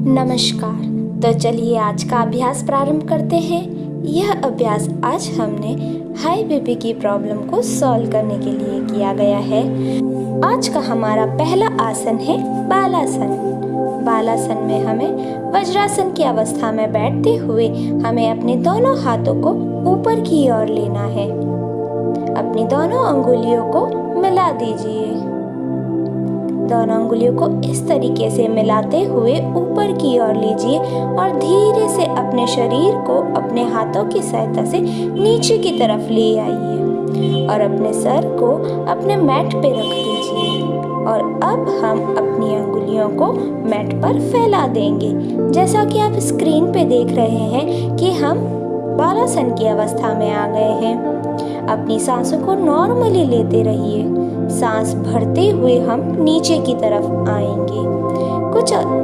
नमस्कार। तो चलिए आज का अभ्यास प्रारंभ करते हैं। यह अभ्यास आज हमने हाई बीपी की प्रॉब्लम को सॉल्व करने के लिए किया गया है। आज का हमारा पहला आसन है बालासन। बालासन में हमें वज्रासन की अवस्था में बैठते हुए हमें अपने दोनों हाथों को ऊपर की ओर लेना है। अपनी दोनों अंगुलियों को मिला दीजिए। दोनों अंगुलियों को इस तरीके से मिलाते हुए ऊपर की ओर लीजिए और धीरे से अपने शरीर को अपने हाथों की सहायता से नीचे की तरफ ले आइए और अपने सर को अपने मैट पे रख दीजिए। और अब हम अपनी अंगुलियों को मैट पर फैला देंगे। जैसा कि आप स्क्रीन पे देख रहे हैं कि हम बालासन की अवस्था में आ गए हैं। अपनी सांसों को नॉर्मली लेते रहिए। सांस भरते हुए हम नीचे की तरफ आएंगे।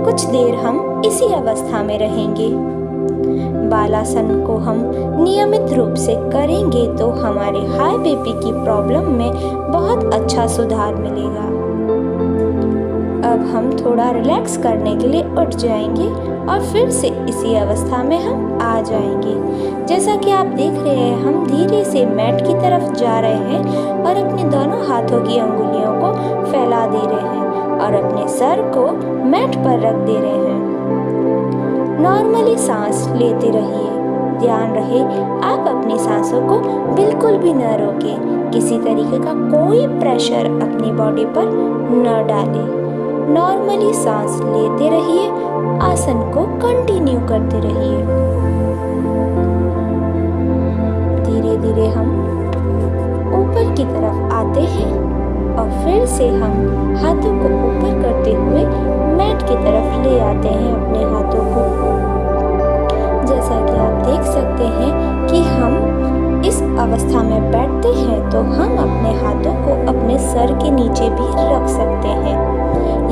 कुछ देर हम इसी अवस्था में रहेंगे। बालासन को हम नियमित रूप से करेंगे तो हमारे हाई बीपी की प्रॉब्लम में बहुत अच्छा सुधार मिलेगा। अब हम थोड़ा रिलैक्स करने के लिए उठ जाएंगे और फिर से इसी अवस्था में हम आ जाएंगे। जैसा कि आप देख रहे हैं, हम धीरे से मैट की तरफ जा रहे हैं और अपने दोनों हाथों की अंगुलियों को फैला दे रहे हैं और अपने सर को मैट पर रख दे रहे हैं। नॉर्मली सांस लेते रहिए। ध्यान रहे आप अपनी सांसों को बिल्कुल भी न रोकें। किसी तरीके का कोई प्रेशर अपनी बॉडी पर न डालें। नॉर्मली सांस लेते रहिए। आसन को कंटिन्यू करते रहिए। धीरे धीरे हम ऊपर की तरफ आते हैं और फिर से हम हाथों को ऊपर करते हुए मैट की तरफ ले आते हैं अपने हाथों को। जैसा कि आप देख सकते हैं कि हम इस अवस्था में बैठते हैं तो हम अपने हाथों को अपने सर के नीचे भी रख सकते हैं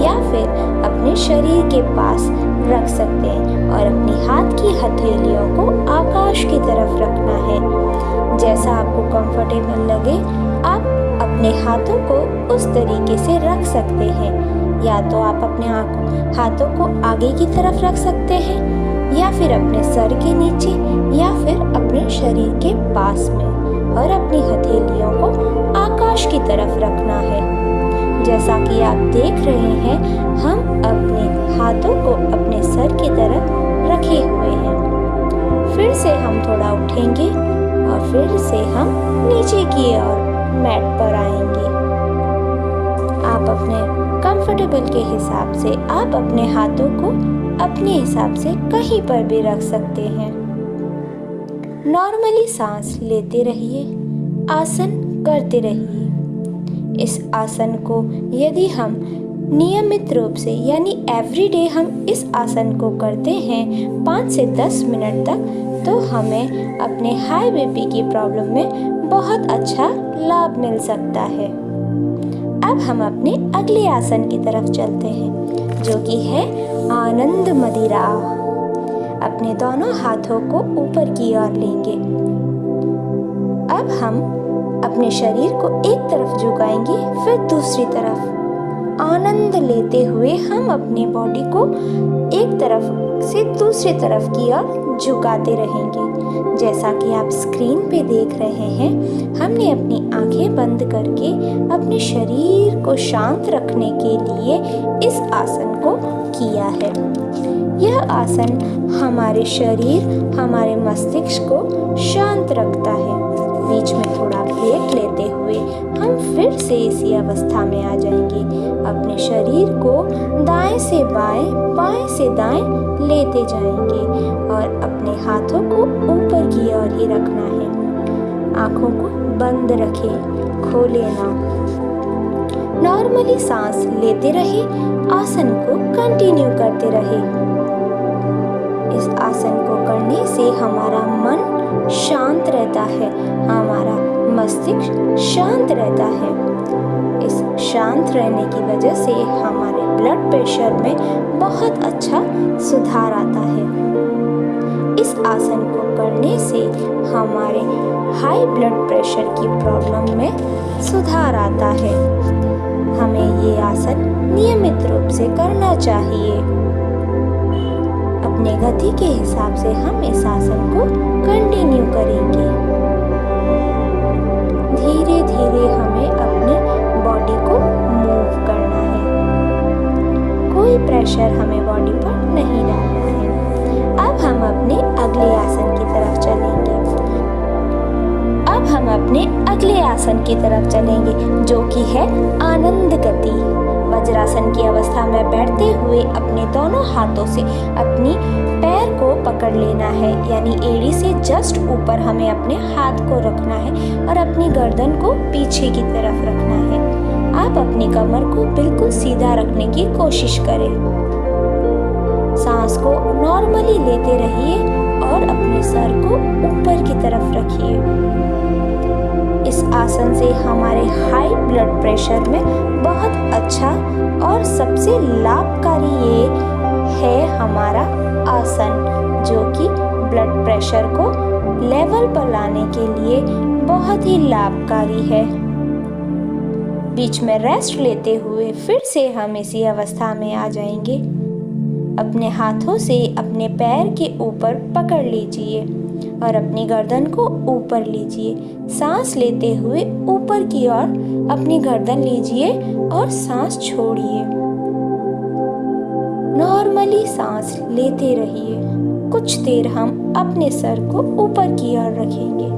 या फिर अपने शरीर के पास रख सकते हैं और अपनी हाथ की हथेलियों को आकाश की तरफ रखना है। जैसा आपको कंफर्टेबल लगे आप अपने हाथों को उस तरीके से रख सकते हैं। या तो आप अपने हाथों को आगे की तरफ रख सकते हैं या फिर अपने सर के नीचे या फिर अपने शरीर के पास में और अपनी हथेलियों को आकाश की तरफ रखना है। जैसा कि आप देख रहे हैं, हम अपने हाथों को अपने सर की तरफ रखे हुए हैं। फिर से हम थोड़ा उठेंगे और फिर से हम नीचे की ओर मैट पर आएंगे। आप अपने कंफर्टेबल के हिसाब से आप अपने हाथों को अपने हिसाब से कहीं पर भी रख सकते हैं। नॉर्मली सांस लेते रहिए। आसन करते रहिए। इस आसन को यदि हम नियमित रूप से यानी एवरीडे हम इस आसन को करते हैं 5 से 10 मिनट तक तो हमें अपने हाई बीपी की प्रॉब्लम में बहुत अच्छा लाभ मिल सकता है। अब हम अपने अगले आसन की तरफ चलते हैं जो कि है आनंद मदिरा। अपने दोनों हाथों को ऊपर की ओर लेंगे। अब हम अपने शरीर को एक तरफ झुकाएंगे फिर दूसरी तरफ। आनंद लेते हुए हम अपनी बॉडी को एक तरफ से दूसरी तरफ की ओर झुकाते रहेंगे। जैसा कि आप स्क्रीन पे देख रहे हैं, हमने अपनी आंखें बंद करके अपने शरीर को शांत रखने के लिए इस आसन को किया है। यह आसन हमारे शरीर, हमारे मस्तिष्क को शांत रखता है। बीच में थोड़ा ब्रेक लेते हुए हम फिर से इसी अवस्था में आ जाएंगे। अपने शरीर को दाएं से बाएं, बाएं से दाएं लेते जाएंगे और अपने हाथों को ऊपर की ओर ही रखना है। आंखों को बंद रखें, खोले ना। नॉर्मली सांस लेते रहे। आसन को कंटिन्यू करते रहे। इस आसन को करने से हमारा मन शांत रहता है, हमारा मस्तिष्क शांत रहता है। इस शांत रहने की वजह से हमारे ब्लड प्रेशर में बहुत अच्छा सुधार आता है। इस आसन को करने से हमारे हाई ब्लड प्रेशर की प्रॉब्लम में सुधार आता है। हमें ये आसन नियमित रूप से करना चाहिए। अपने गति के हिसाब से हम इस आसन को कंटिन्यू करेंगे। धीरे धीरे हमें अपनी बॉडी को मूव करना है, कोई प्रेशर हमें बॉडी पर नहीं डालना है। अब हम अपने अगले आसन की तरफ चलेंगे। जो कि है आनंद गति। वज्रासन की अवस्था में बैठते हुए अपने दोनों हाथों से अपनी पैर को पकड़ लेना है, यानी एड़ी से जस्ट ऊपर हमें अपने हाथ को रखना है और अपनी गर्दन को पीछे की तरफ रखना है। आप अपनी कमर को बिल्कुल सीधा रखने की कोशिश करें। सांस को नॉर्मली लेते रहिए और अपने सर को ऊपर की तरफ रखिए। इस आसन से हमारे हाई ब्लड प्रेशर में बहुत अच्छा और सबसे लाभकारी ये है हमारा आसन, जो कि ब्लड प्रेशर को लेवल पर लाने के लिए बहुत ही लाभकारी है। बीच में रेस्ट लेते हुए फिर से हम इसी अवस्था में आ जाएंगे। अपने हाथों से अपने पैर के ऊपर पकड़ लीजिए और अपनी गर्दन को ऊपर लीजिए। सांस लेते हुए ऊपर की ओर अपनी गर्दन लीजिए और सांस छोड़िए। नॉर्मली सांस लेते रहिए। कुछ देर हम अपने सर को ऊपर की ओर रखेंगे।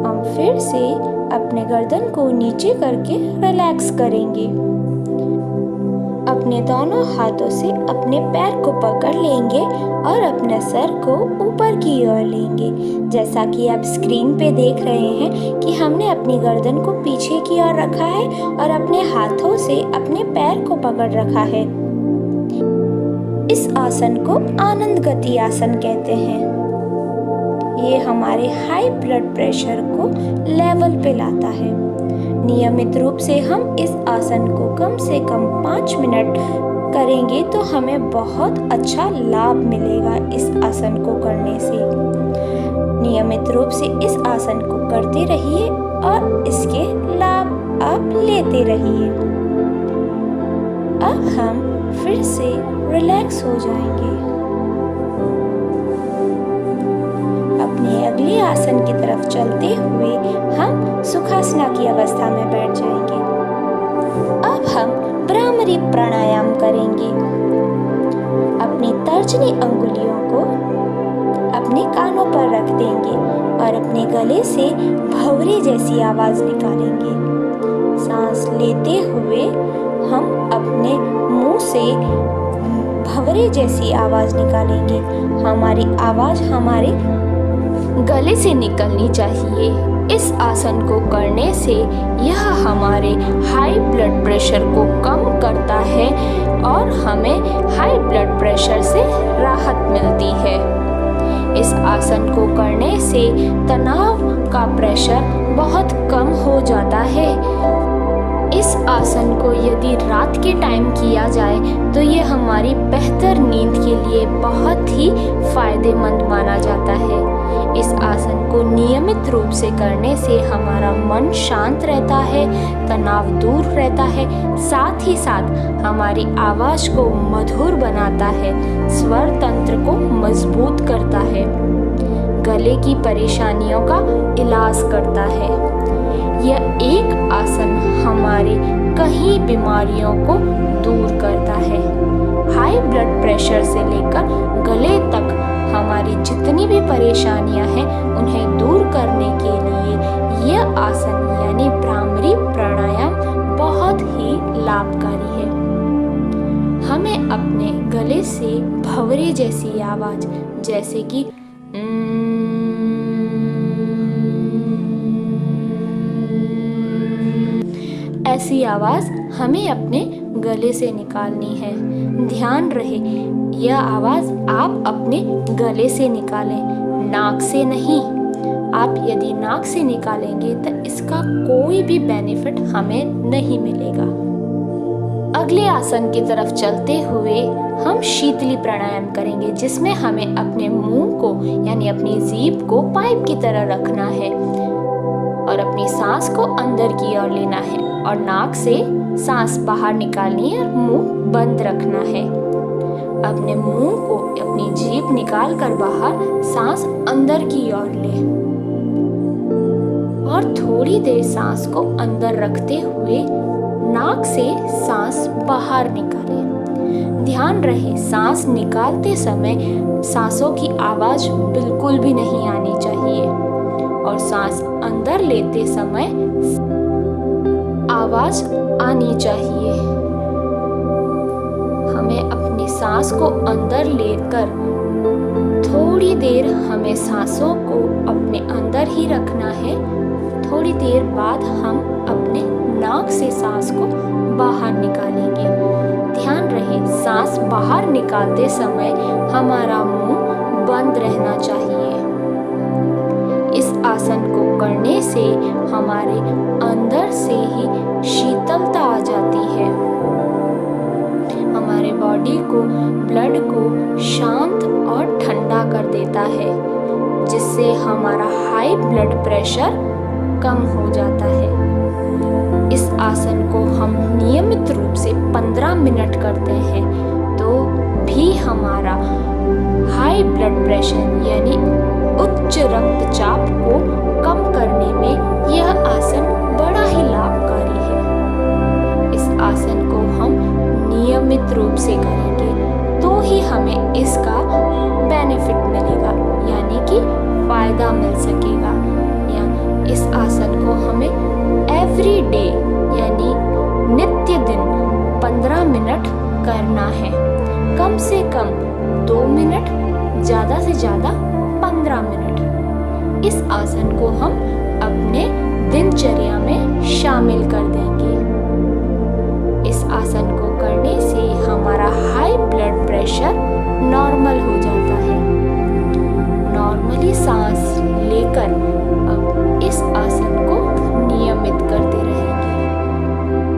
हम फिर से अपने गर्दन को नीचे करके रिलैक्स करेंगे। अपने दोनों हाथों से अपने पैर को पकड़ लेंगे और अपने सर को ऊपर की ओर लेंगे। जैसा कि आप स्क्रीन पे देख रहे हैं कि हमने अपनी गर्दन को पीछे की ओर रखा है और अपने हाथों से अपने पैर को पकड़ रखा है। इस आसन को आनंद गति आसन कहते हैं। ये हमारे हाई ब्लड प्रेशर को लेवल पे लाता है। नियमित रूप से हम इस आसन को कम से कम 5 मिनट करेंगे तो हमें बहुत अच्छा लाभ मिलेगा इस आसन को करने से। नियमित रूप से इस आसन को करते रहिए और इसके लाभ आप लेते रहिए। अब हम फिर से रिलैक्स हो जाएंगे। अपने अगले आसन की तरफ चलते हुए हम सुखासना की अवस्था में बैठ जाएंगे। अब हम भ्रामरी प्राणायाम करेंगे। अपनी तर्जनी अंगुलियों को अपने कानों पर रख देंगे और अपने गले से भंवरे जैसी आवाज निकालेंगे। सांस लेते हुए हम अपने मुंह से भंवरे जैसी आवाज निकालेंगे। हमारी आवाज हमारे गले से निकलनी चाहिए। इस आसन को करने से यह हमारे हाई ब्लड प्रेशर को कम करता है और हमें हाई ब्लड प्रेशर से राहत मिलती है। इस आसन को करने से तनाव का प्रेशर बहुत कम हो जाता है। इस आसन को यदि रात के टाइम किया जाए तो ये हमारी बेहतर नींद के लिए बहुत ही फायदेमंद माना जाता है। इस आसन को नियमित रूप से करने से हमारा मन शांत रहता है, तनाव दूर रहता है, साथ ही साथ हमारी आवाज को मधुर बनाता है, स्वर तंत्र को मजबूत करता है, गले की परेशानियों का इलाज करता है। यह एक आसन हमारी कई बीमारियों को दूर करता है। हाई ब्लड प्रेशर से लेकर गले तक हमारी जितनी भी परेशानियां हैं उन्हें दूर करने के लिए यह आसन यानी भ्रामरी प्राणायाम बहुत ही लाभकारी है। हमें अपने गले से भंवरे जैसी आवाज जैसे कि ऐसी आवाज हमें अपने गले से निकालनी है। ध्यान रहे यह आवाज आप अपने गले से निकालें, नाक से नहीं। आप यदि नाक से निकालेंगे तो इसका कोई भी बेनिफिट हमें नहीं मिलेगा। अगले आसन की तरफ चलते हुए हम शीतली प्राणायाम करेंगे, जिसमें हमें अपने मुंह को यानी अपनी जीभ को पाइप की तरह रखना है और अपनी सांस को अंदर की ओर लेना है और नाक से सांस बाहर निकालनी है और मुंह बंद रखना है। अपने मुंह को, अपनी जीभ निकाल कर बाहर सांस अंदर की ओर ले और थोड़ी देर सांस को अंदर रखते हुए नाक से सांस बाहर निकालें। ध्यान रहे, सांस निकालते समय सांसों की आवाज बिल्कुल भी नहीं आनी चाहिए और सांस अंदर लेते समय आवाज आनी चाहिए। हमें अपनी सांस को अंदर लेकर थोड़ी देर हमें सांसों को अपने अंदर ही रखना है। थोड़ी देर बाद हम अपने नाक से सांस को बाहर निकालेंगे। ध्यान रहे, सांस बाहर निकालते समय हमारा मुंह बंद रहना चाहिए। इस आसन को करने से हमारे अंदर से ही शीतलता आ जाती है। हमारे बॉडी को, ब्लड को शांत और ठंडा कर देता है, जिससे हमारा हाई ब्लड प्रेशर कम हो जाता है। इस आसन को हम नियमित रूप से 15 मिनट करते हैं तो भी हमारा हाई ब्लड प्रेशर यानी उच्च रक्तचाप को कम करने में यह आसन बड़ा ही लाभकारी है। इस आसन को हम नियमित रूप से करेंगे तो ही हमें इसका बेनिफिट मिलेगा, यानी कि फायदा मिल सकेगा। या इस आसन को हमें एवरी डे यानी नित्य दिन 15 मिनट करना है। कम से कम 2 मिनट, ज़्यादा से ज़्यादा 15 मिनट। इस आसन को हम अपने दिनचर्या में शामिल कर देंगे। इस आसन को करने से हमारा हाई ब्लड प्रेशर नॉर्मल हो जाता है। नॉर्मली सांस लेकर अब इस आसन को नियमित करते रहेंगे।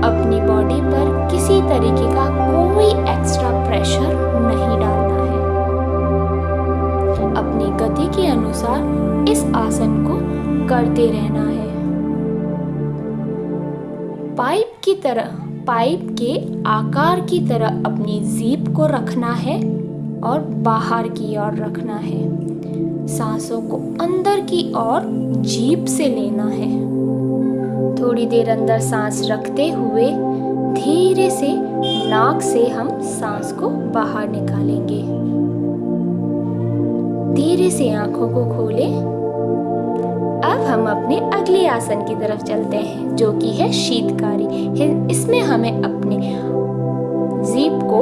अपनी बॉडी पर किसी तरीके का कोई एक्स्ट्रा प्रेशर नहीं डालना है। अपनी गति के अनुसार इस आसन को करते रहना है। पाइप के आकार की तरह अपनी जीभ को रखना है और बाहर की ओर रखना है। सांसों को अंदर की ओर जीभ से लेना है। थोड़ी देर अंदर सांस रखते हुए धीरे से नाक से हम सांस को बाहर निकालेंगे। धीरे से आंखों को खोलें। अब हम अपने अगले आसन की तरफ चलते हैं, जो कि है शीतकारी। इसमें हमें अपने जीभ को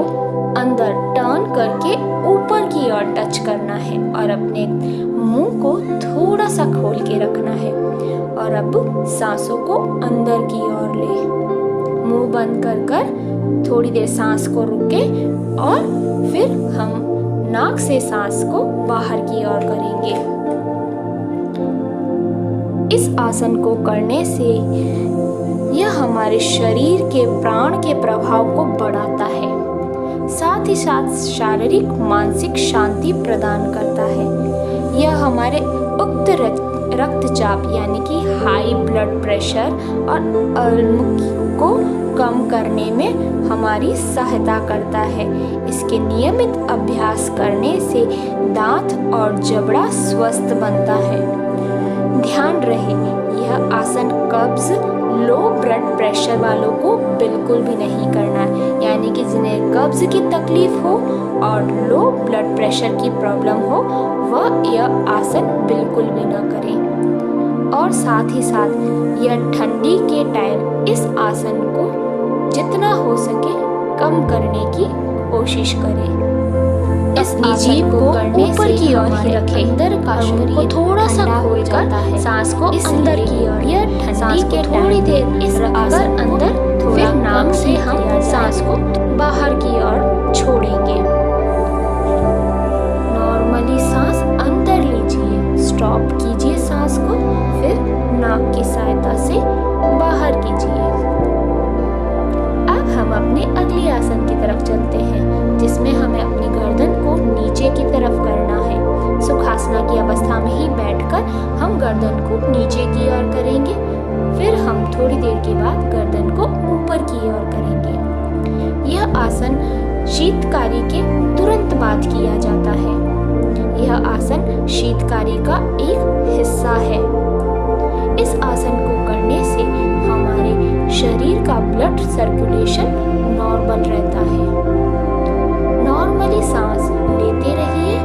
अंदर टर्न करके ऊपर की ओर टच करना है और अपने मुंह को थोड़ा सा खोल के रखना है। और अब सांसों को अंदर की ओर ले, मुंह बंद कर थोड़ी देर सांस को रुके और फिर हम नाक से सांस को बाहर की ओर करेंगे। इस आसन को करने से यह हमारे शरीर के प्राण के प्रभाव को बढ़ाता है, साथ ही साथ शारीरिक मानसिक शांति प्रदान करता है। यह हमारे उक्त रक्तचाप यानी कि हाई ब्लड प्रेशर और अल्मुख को कम करने में हमारी सहायता करता है। इसके नियमित अभ्यास करने से दांत और जबड़ा स्वस्थ बनता है। ध्यान रहे, यह आसन कब्ज, लो ब्लड प्रेशर वालों को बिल्कुल भी नहीं करना है, यानी कि जिन्हें कब्ज की तकलीफ हो और लो ब्लड प्रेशर की प्रॉब्लम हो वह यह आसन बिल्कुल भी ना करें। और साथ ही साथ यह ठंडी के टाइम इस आसन को जितना हो सके कम करने की कोशिश करें। इस जीभ को ऊपर की ओर ही रखें, अंदर का शरीर को थोड़ा सा खोल कर सांस को अंदर की ओर, यह ठंडी के थोड़ी देर इस आसन अंदर फिर नाक से हम सांस को बाहर की ओर छोड़ेंगे। नॉर्मली सांस अंदर लीजिए, स्टॉप कीजिए सांस को, फिर नाक की सहायता से बाहर कीजिए। अब हम अपने अगले आसन की तरफ चलते हैं, जिसमें हमें अपनी गर्दन को नीचे की तरफ करना है। सुखासना की अवस्था में ही बैठकर हम गर्दन को नीचे की ओर करेंगे, फिर हम थोड़ी देर के बाद गर्दन को ऊपर की ओर करेंगे। यह आसन शीतकारी के तुरंत बाद किया जाता है। यह आसन शीतकारी का एक हिस्सा है। इस आसन को करने से हमारे शरीर का ब्लड सर्कुलेशन नॉर्मल रहता है। नॉर्मली सांस लेते रहिए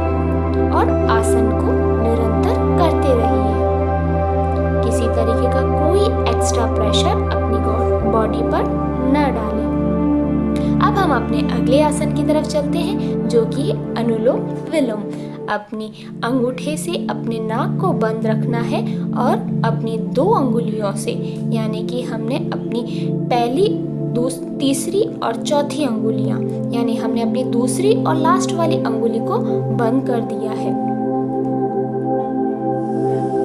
और आसन को निरंतर करते रहिए। किसी तरीके का कोई एक्स्ट्रा प्रेशर अपनी बॉडी पर न डालें। अब हम अपने अगले आसन की तरफ चलते हैं, जो कि अनुलोम विलोम। अपनी अंगूठे से अपने नाक को बंद रखना है और अपनी 2 अंगुलियों से, यानी कि हमने अपनी पहली, तीसरी और चौथी अंगुलियां, यानी हमने अपनी दूसरी और लास्ट वाली अंगुली को बंद कर दिया है।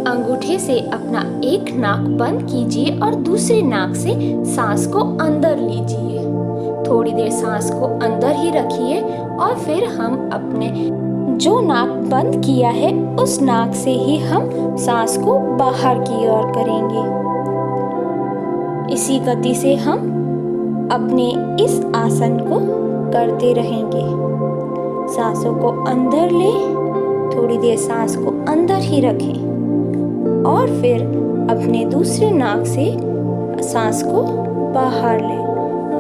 अंगूठे से अपना एक नाक बंद कीजिए और दूसरी नाक से सांस को अंदर लीजिए। थोड़ी देर सांस को अंदर ही रखिए और फिर हम अपने जो नाक बंद किया है उस नाक से ही हम सांस को बाहर की ओर करेंगे। इसी गति से हम अपने इस आसन को करते रहेंगे। सांसों को अंदर लें, थोड़ी देर सांस को अंदर ही रखें और फिर अपने दूसरे नाक से सांस को बाहर लें।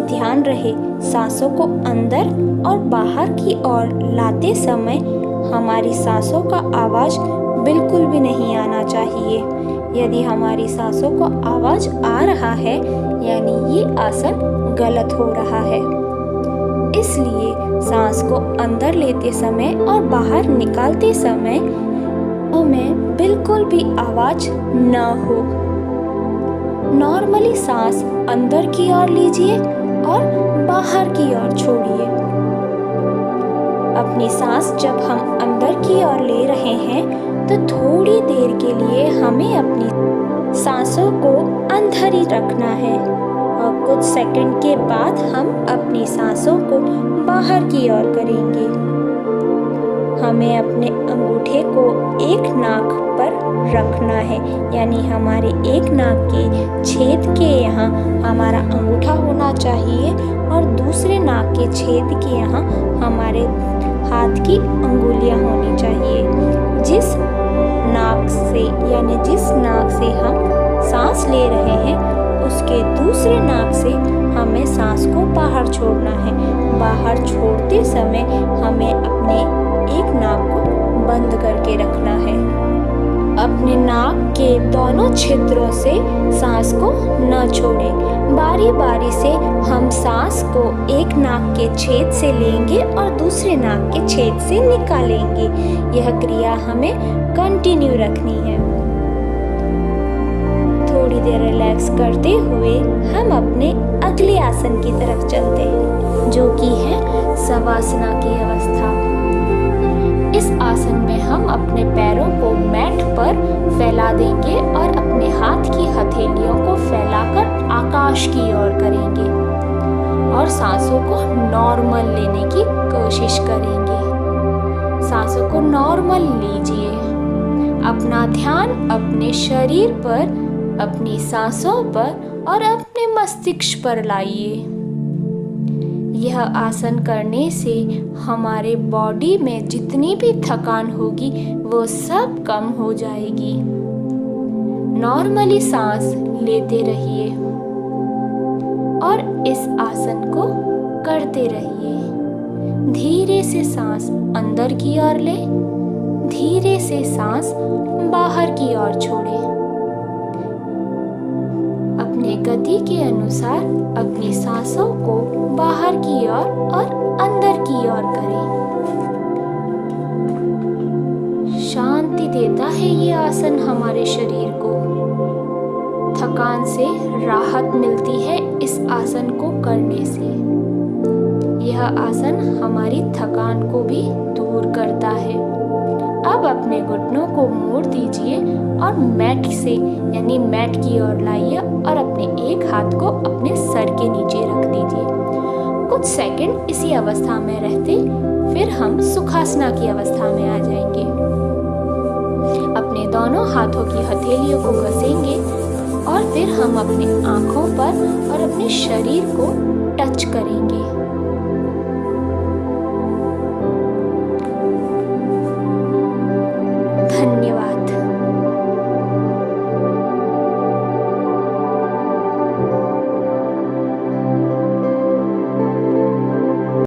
ध्यान रहे, सांसों को अंदर और बाहर की ओर लाते समय हमारी सांसों का आवाज बिल्कुल भी नहीं आना चाहिए। यदि हमारी सांसों को आवाज आ रहा है, यानी ये आसन गलत हो रहा है। इसलिए सांस को अंदर लेते समय और बाहर निकालते समय हमें बिल्कुल भी आवाज न हो। नॉर्मली सांस अंदर की ओर लीजिए और बाहर की ओर छोड़िए। अपनी सांस जब हम अंदर की ओर ले रहे हैं तो थोड़ी देर के लिए हमें अपनी सांसों को अंदर ही रखना है और कुछ सेकंड के बाद हम अपनी सांसों को बाहर की ओर करेंगे। हमें अपने अंगूठे को एक नाक पर रखना है, यानी हमारे एक नाक के छेद के यहाँ हमारा अंगूठा होना चाहिए और दूसरे नाक के छेद के यहाँ हमारे हाथ की अंगुलियाँ होनी चाहिए। जिस नाक से, यानी जिस नाक से हम सांस ले रहे हैं उसके दूसरे नाक से हमें सांस को बाहर छोड़ना है। बाहर छोड़ते समय हमें अपने एक नाक को बंद करके रखना है। अपने नाक के दोनों छिद्रों से सांस को न छोड़ें। बारी बारी से हम सांस को एक नाक के छेद से लेंगे और दूसरे नाक के छेद से निकालेंगे। यह क्रिया हमें कंटिन्यू रखनी है। थोड़ी देर रिलैक्स करते हुए हम अपने अगले आसन की तरफ चलते हैं, जो कि है शवासना की अवस्था। इस आसन में हम अपने पैरों को मैट पर फैला देंगे और अपने हाथ की हथेलियों को फैलाकर आकाश की ओर करेंगे और सांसों को नॉर्मल लेने की कोशिश करेंगे। सांसों को नॉर्मल लीजिए। अपना ध्यान अपने शरीर पर, अपनी सांसों पर और अपने मस्तिष्क पर लाइए। यह आसन करने से हमारे बॉडी में जितनी भी थकान होगी वो सब कम हो जाएगी। नॉर्मली सांस लेते रहिए और इस आसन को करते रहिए। धीरे से सांस अंदर की ओर लें, धीरे से सांस बाहर की ओर छोड़ें। अपने गति के अनुसार अपनी सांसों को बाहर की ओर और अंदर की ओर करें। शांति देता है ये आसन हमारे शरीर को। थकान से राहत मिलती है इस आसन को करने से। यह आसन हमारी थकान को भी दूर करता है। अब अपने घुटनों को मोड़ दीजिए और मैट से, यानी मैट की ओर लाइए और अपने एक हाथ को अपने सर के नीचे रख दीजिए। कुछ सेकंड इसी अवस्था में रहते फिर हम सुखासना की अवस्था में आ जाएंगे। अपने दोनों हाथों की हथेलियों को घसेंगे और फिर हम अपने आँखों पर और अपने शरीर को टच करेंगे।